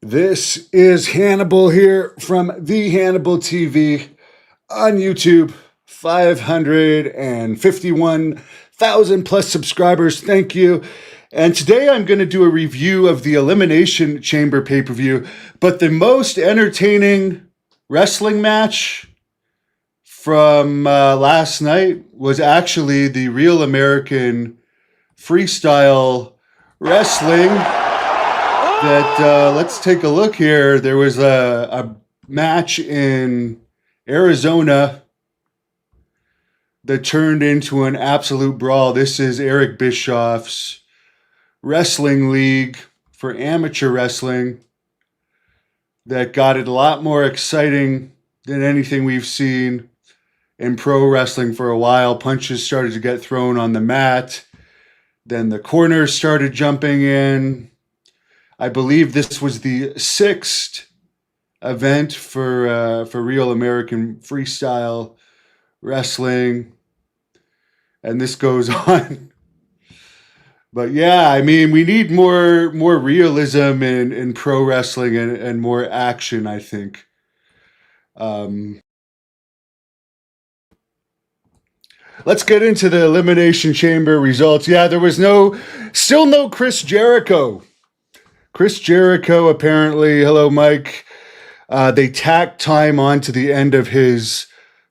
This is Hannibal here from the Hannibal TV on YouTube. 551,000 plus subscribers. Thank you. And today I'm going to do a review of the Elimination Chamber pay-per-view, but the most entertaining wrestling match from last night was actually the Real American Freestyle Wrestling. Let's take a look here. There was a match in Arizona that turned into an absolute brawl. This is Eric Bischoff's wrestling league for amateur wrestling that got it a lot more exciting than anything we've seen in pro wrestling for a while. Punches started to get thrown on the mat. Then the corners started jumping in. I believe this was the 6th event for Real American Freestyle Wrestling, and this goes on. But yeah, I mean, we need more realism in pro wrestling and more action, I think. Let's get into the Elimination Chamber results. Yeah, there was still no Chris Jericho. Chris Jericho, apparently, hello, Mike. They tacked time on to the end of his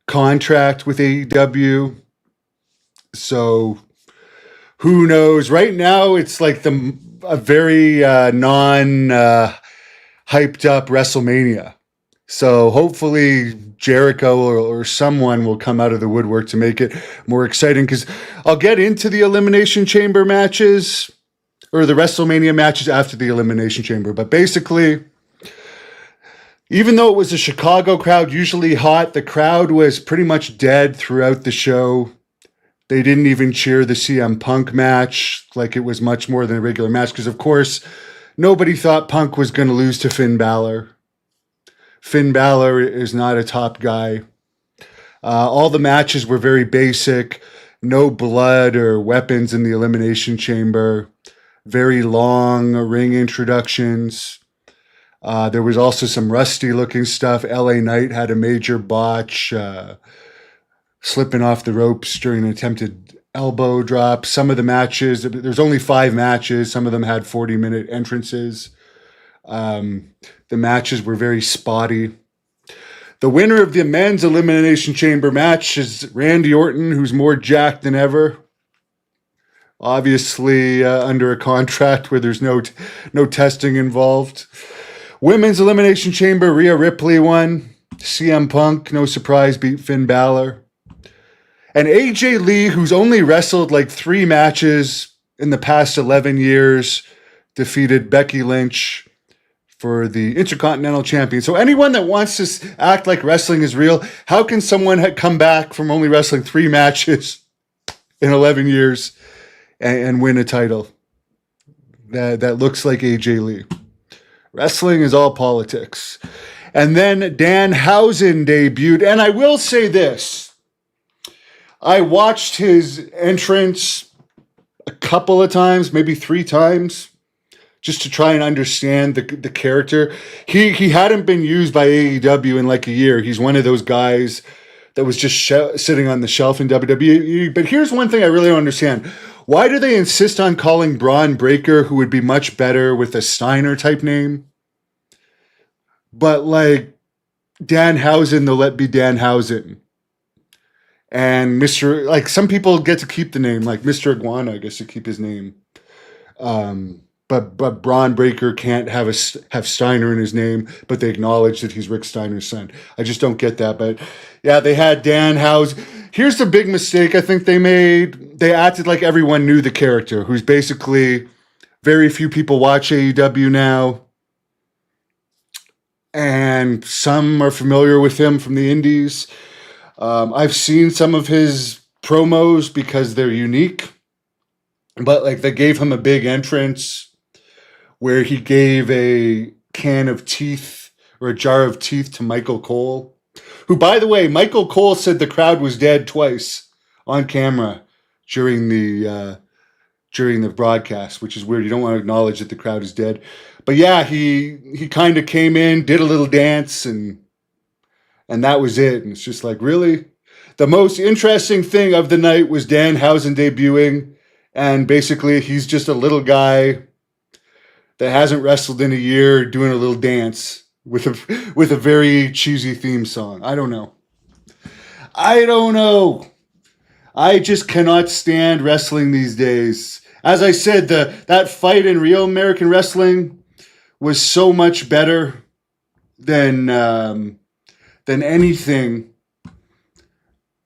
contract with AEW. So who knows? Right now, it's like a very non-hyped up WrestleMania. So hopefully Jericho or someone will come out of the woodwork to make it more exciting, because I'll get into the Elimination Chamber matches or the WrestleMania matches after the Elimination Chamber. But basically, even though it was a Chicago crowd, usually hot, the crowd was pretty much dead throughout the show. They didn't even cheer the CM Punk match like it was much more than a regular match, because, of course, nobody thought Punk was going to lose to Finn Balor. Finn Balor is not a top guy. All the matches were very basic. No blood or weapons in the Elimination Chamber. Very long ring introductions. There was also some rusty looking stuff. LA Knight had a major botch, slipping off the ropes during an attempted elbow drop. Some of the matches, there's only 5 matches. Some of them had 40-minute entrances. The matches were very spotty. The winner of the men's Elimination Chamber match is Randy Orton, who's more jacked than ever. Obviously, under a contract where there's no testing involved. Women's Elimination Chamber, Rhea Ripley won. CM Punk, no surprise, beat Finn Balor. And AJ Lee, who's only wrestled like 3 matches in the past 11 years, defeated Becky Lynch for the Intercontinental Champion. So anyone that wants to act like wrestling is real, how can someone come back from only wrestling 3 matches in 11 years and win a title that looks like AJ Lee? Wrestling is all politics. And then Danhausen debuted. And I will say this. I watched his entrance a couple of times, maybe 3 times, just to try and understand the character. He hadn't been used by AEW in like a year. He's one of those guys that was just sitting on the shelf in WWE. But here's one thing I really don't understand. Why do they insist on calling Braun Breaker, who would be much better with a Steiner type name? But like Danhausen, they'll let be Danhausen. And Mr. Like some people get to keep the name, like Mr. Iguana gets to keep his name. But Braun Breaker can't have Steiner in his name, but they acknowledge that he's Rick Steiner's son. I just don't get that. But yeah, they had Danhausen. Here's the big mistake I think they made. They acted like everyone knew the character, who's basically very few people watch AEW now. And some are familiar with him from the indies. I've seen some of his promos because they're unique. But like they gave him a big entrance where he gave a can of teeth or a jar of teeth to Michael Cole, who, by the way, Michael Cole said the crowd was dead twice on camera during the during the broadcast, which is weird. You don't want to acknowledge that the crowd is dead. But yeah, he kind of came in, did a little dance, and that was it. And it's just like, really? The most interesting thing of the night was Danhausen debuting, and basically he's just a little guy that hasn't wrestled in a year doing a little dance with a very cheesy theme song. I don't know. I just cannot stand wrestling these days. As I said, that fight in Real American Wrestling was so much better than anything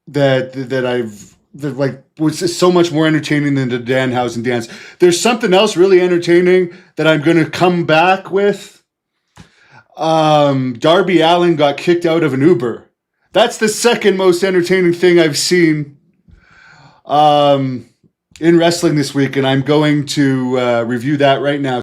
that was just so much more entertaining than the Danhausen dance. There's something else really entertaining that I'm going to come back with. Darby Allin got kicked out of an Uber. That's the second most entertaining thing I've seen in wrestling this week, and I'm going to review that right now.